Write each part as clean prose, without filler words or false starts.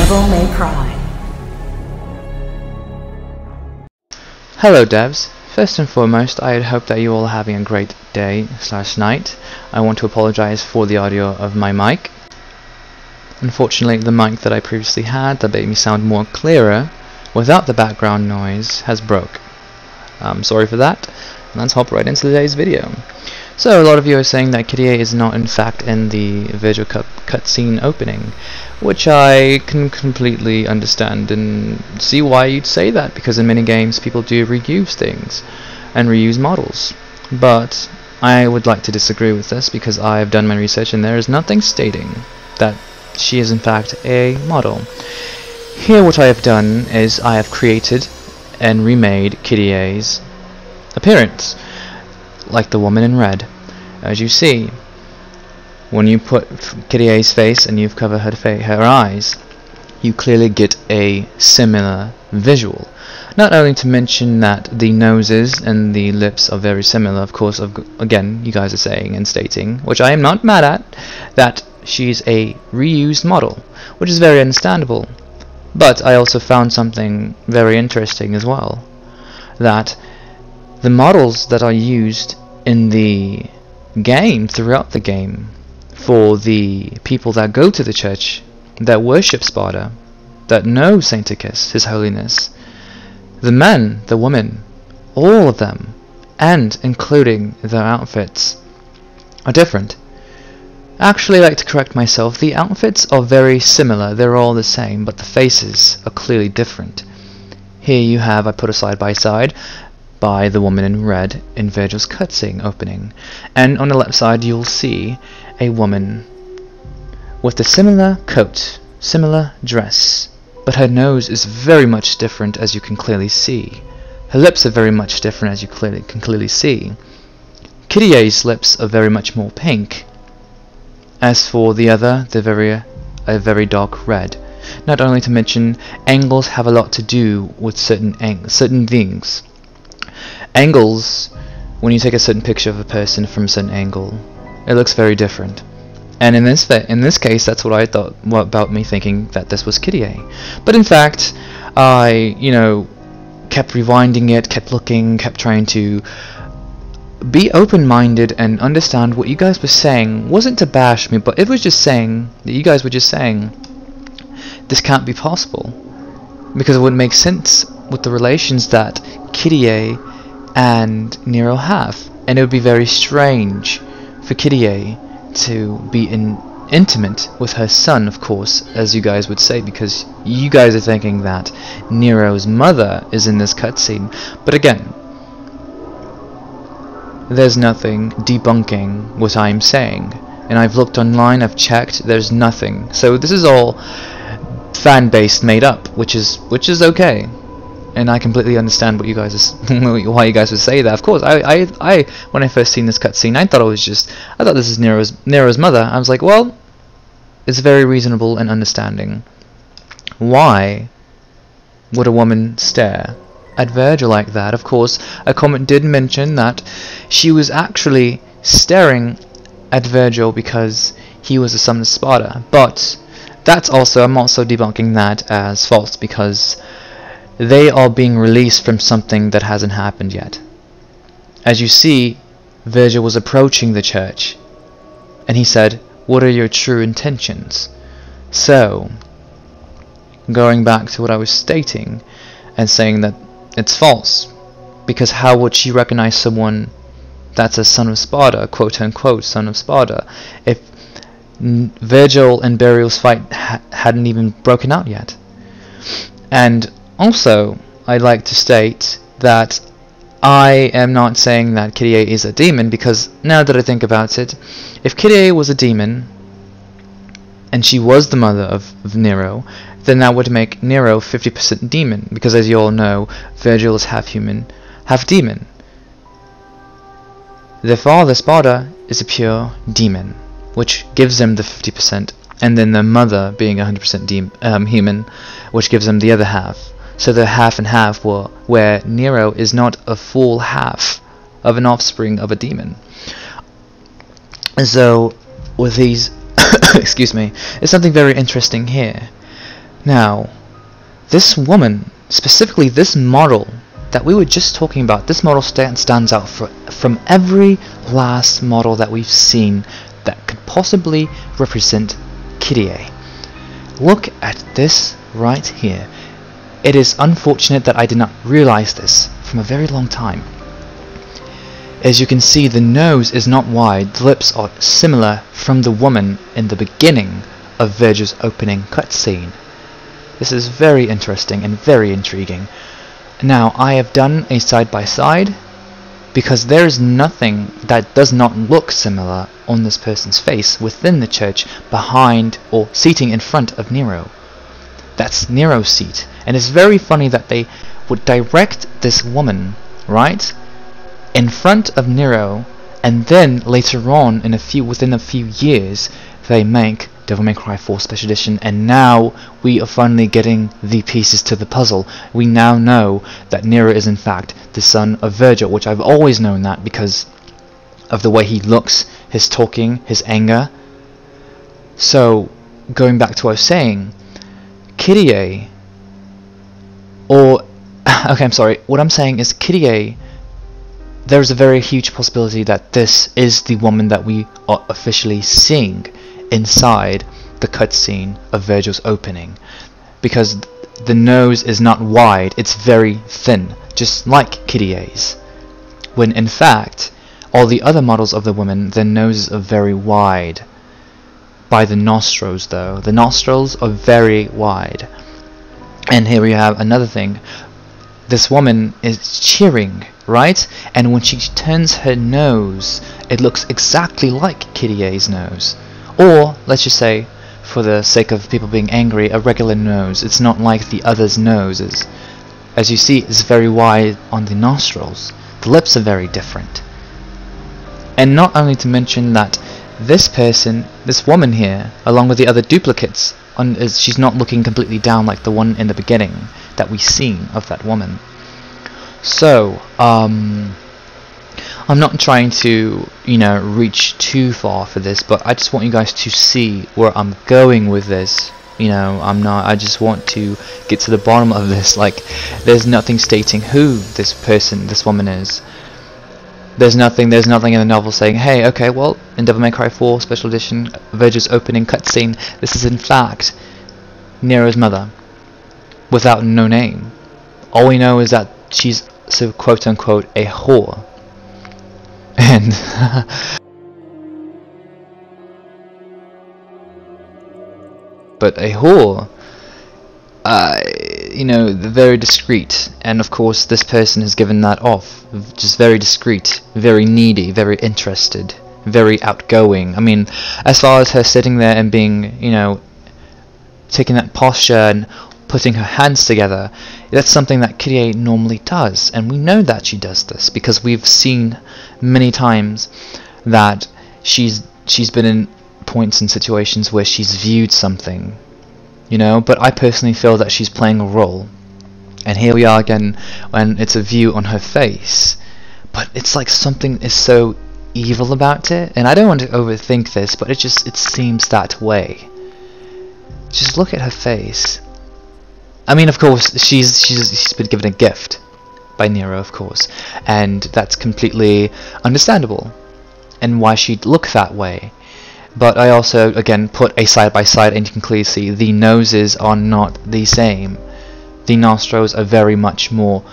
Devil May Cry. Hello devs, first and foremost I hope that you all are having a great day/night. I want to apologize for the audio of my mic. Unfortunately the mic that I previously had that made me sound more clearer without the background noise has broke. I'm sorry for that. Let's hop right into today's video. So a lot of you are saying that Kitty A is not in fact in the Vergil cutscene opening, which I can completely understand and see why you'd say that, because in many games people do reuse things and reuse models. But I would like to disagree with this, because I have done my research and there is nothing stating that she is in fact a model. Here what I have done is I have created and remade Kitty A's appearance, like the woman in red. As you see, when you put Kitty A's face and you've covered her eyes, you clearly get a similar visual. Not only to mention that the noses and the lips are very similar, of course, again, you guys are saying and stating, which I am not mad at, that she's a reused model, which is very understandable. But I also found something very interesting as well, that the models that are used in the game, throughout the game, for the people that go to the church, that worship Sparta, that know Sainticus, His Holiness, the men, the women, all of them, and including their outfits, are different. Actually, I like to correct myself, the outfits are very similar, they're all the same, but the faces are clearly different. Here you have, I put a side by side, by the woman in red in Vergil's cutscene opening, and on the left side you'll see a woman with a similar coat, similar dress, but her nose is very much different, as you can clearly see. Her lips are very much different, as you can clearly see. Kitty A's lips are very much more pink. As for the other, they're a very dark red. Not only to mention, angles have a lot to do with certain things. Angles, when you take a certain picture of a person from a certain angle, it looks very different. And in this case, that's what I thought about me thinking that this was Kitty A. But in fact, I, kept rewinding it, kept looking, kept trying to be open-minded and understand what you guys were saying. Wasn't to bash me, but it was just saying that you guys were just saying this can't be possible, because it wouldn't make sense with the relations that Kitty A and Nero have, and it would be very strange for Kitty A to be intimate with her son, of course, as you guys would say, because you guys are thinking that Nero's mother is in this cutscene. But again, there's nothing debunking what I'm saying, and I've looked online, I've checked, there's nothing. So this is all fan-based, made up, which is okay. And I completely understand what you guys why you guys would say that. Of course, I when I first seen this cutscene, I thought this is Nero's mother. I was like, well, it's very reasonable and understanding. Why would a woman stare at Vergil like that? Of course, a comment did mention that she was actually staring at Vergil because he was the son of Sparta. But I'm also debunking that as false, because they are being released from something that hasn't happened yet. As you see, Vergil was approaching the church, and he said, "What are your true intentions?" So, going back to what I was stating, and saying that it's false, because how would she recognize someone that's a son of Sparta, quote-unquote son of Sparta, if Vergil and Burial's fight hadn't even broken out yet? And also, I'd like to state that I am not saying that Kitty A is a demon, because now that I think about it, if Kitty A was a demon, and she was the mother of Nero, then that would make Nero 50% demon, because as you all know, Vergil is half human, half demon. Their father, Sparta, is a pure demon, which gives them the 50%, and then their mother being 100% human, which gives them the other half. So they're half and half, where Nero is not a full half of an offspring of a demon. So with these excuse me, there's something very interesting here. Now, this woman, specifically this model that we were just talking about, this model stands out from every last model that we've seen that could possibly represent Kyrie. Look at this right here. It is unfortunate that I did not realize this from a very long time. As you can see, the nose is not wide, the lips are similar from the woman in the beginning of Vergil's opening cutscene. This is very interesting and very intriguing. Now, I have done a side-by-side because there is nothing that does not look similar on this person's face within the church, behind or seating in front of Nero. That's Nero's seat, and it's very funny that they would direct this woman, right, in front of Nero, and then later on, within a few years, they make Devil May Cry 4 Special Edition, and now we are finally getting the pieces to the puzzle. We now know that Nero is in fact the son of Vergil, which I've always known that because of the way he looks, his talking, his anger. So, going back to what I was saying, Kyrie, or okay, I'm sorry, what I'm saying is Kyrie, there's a very huge possibility that this is the woman that we are officially seeing inside the cutscene of Vergil's opening, because the nose is not wide, it's very thin, just like Kyrie's, when in fact all the other models of the women, their noses are very wide. By the nostrils though, the nostrils are very wide. And here we have another thing. This woman is cheering, right? And when she turns her nose, it looks exactly like Kyrie's nose. Or, let's just say, for the sake of people being angry, a regular nose. It's not like the other's noses. As you see, it's very wide on the nostrils. The lips are very different. And not only to mention that this person, this woman here, along with the other duplicates, she's not looking completely down like the one in the beginning that we've seen of that woman. So, I'm not trying to, reach too far for this, but I just want you guys to see where I'm going with this. I just want to get to the bottom of this. Like, there's nothing stating who this woman is. There's nothing in the novel saying, hey, okay, well, in Devil May Cry 4 Special Edition, Vergil's opening cutscene, this is in fact Nero's mother, without no name. All we know is that she's, so quote-unquote, a whore. And but a whore, very discreet, and of course this person has given that off. Just very discreet, very needy, very interested, very outgoing. I mean, as far as her sitting there and being, taking that posture and putting her hands together, that's something that Kyrie normally does, and we know that she does this because we've seen many times that she's been in points and situations where she's viewed something, but I personally feel that she's playing a role. And here we are again when it's a view on her face, but it's like something is so evil about it, and I don't want to overthink this, but it seems that way. Just look at her face. I mean, of course, she's been given a gift by Nero, of course, and that's completely understandable, and why she'd look that way. But I also, again, put a side-by-side, and you can clearly see the noses are not the same. The nostrils are very much more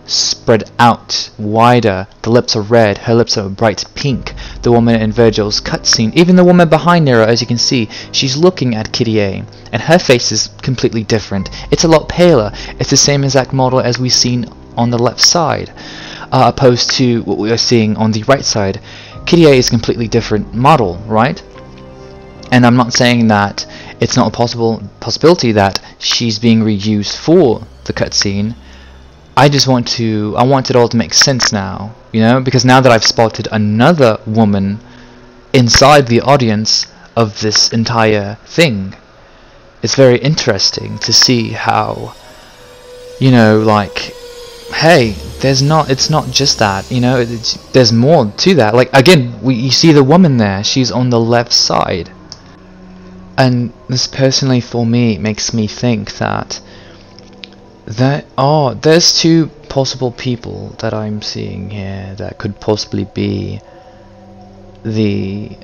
spread out, wider. The lips are red, her lips are bright pink. The woman in Vergil's cutscene, even the woman behind Nero, as you can see, she's looking at Kyrie, and her face is completely different. It's a lot paler. It's the same exact model as we've seen on the left side, opposed to what we are seeing on the right side. Kyrie is a completely different model, right? And I'm not saying that it's not a possibility that she's being reused for the cutscene. I want it all to make sense now, because now that I've spotted another woman inside the audience of this entire thing, it's very interesting to see how, hey, it's not just that, there's more to that. Like, again, you see the woman there, she's on the left side. And this personally for me makes me think that there's two possible people that I'm seeing here that could possibly be the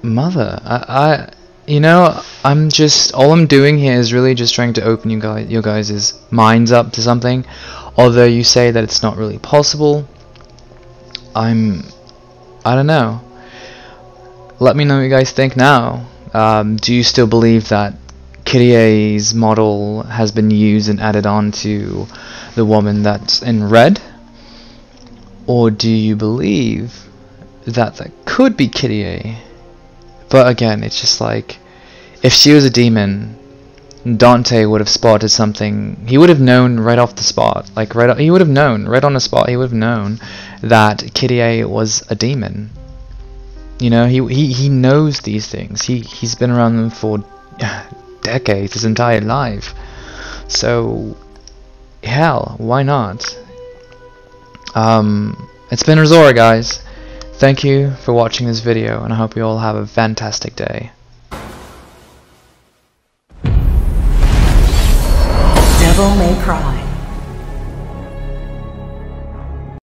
mother. All I'm doing here is really just trying to open your guys' minds up to something. Although you say that it's not really possible, I don't know. Let me know what you guys think now. Do you still believe that Kyrie's model has been used and added on to the woman that's in red? Or do you believe that could be Kyrie? But again, it's just like, if she was a demon, Dante would have spotted something. He would have known right off the spot. He would have known right on the spot. He would have known that Kyrie was a demon. You know, he knows these things. He's been around them for decades, his entire life. So, hell, why not? It's been Razora, guys. Thank you for watching this video, and I hope you all have a fantastic day. Devil May Cry.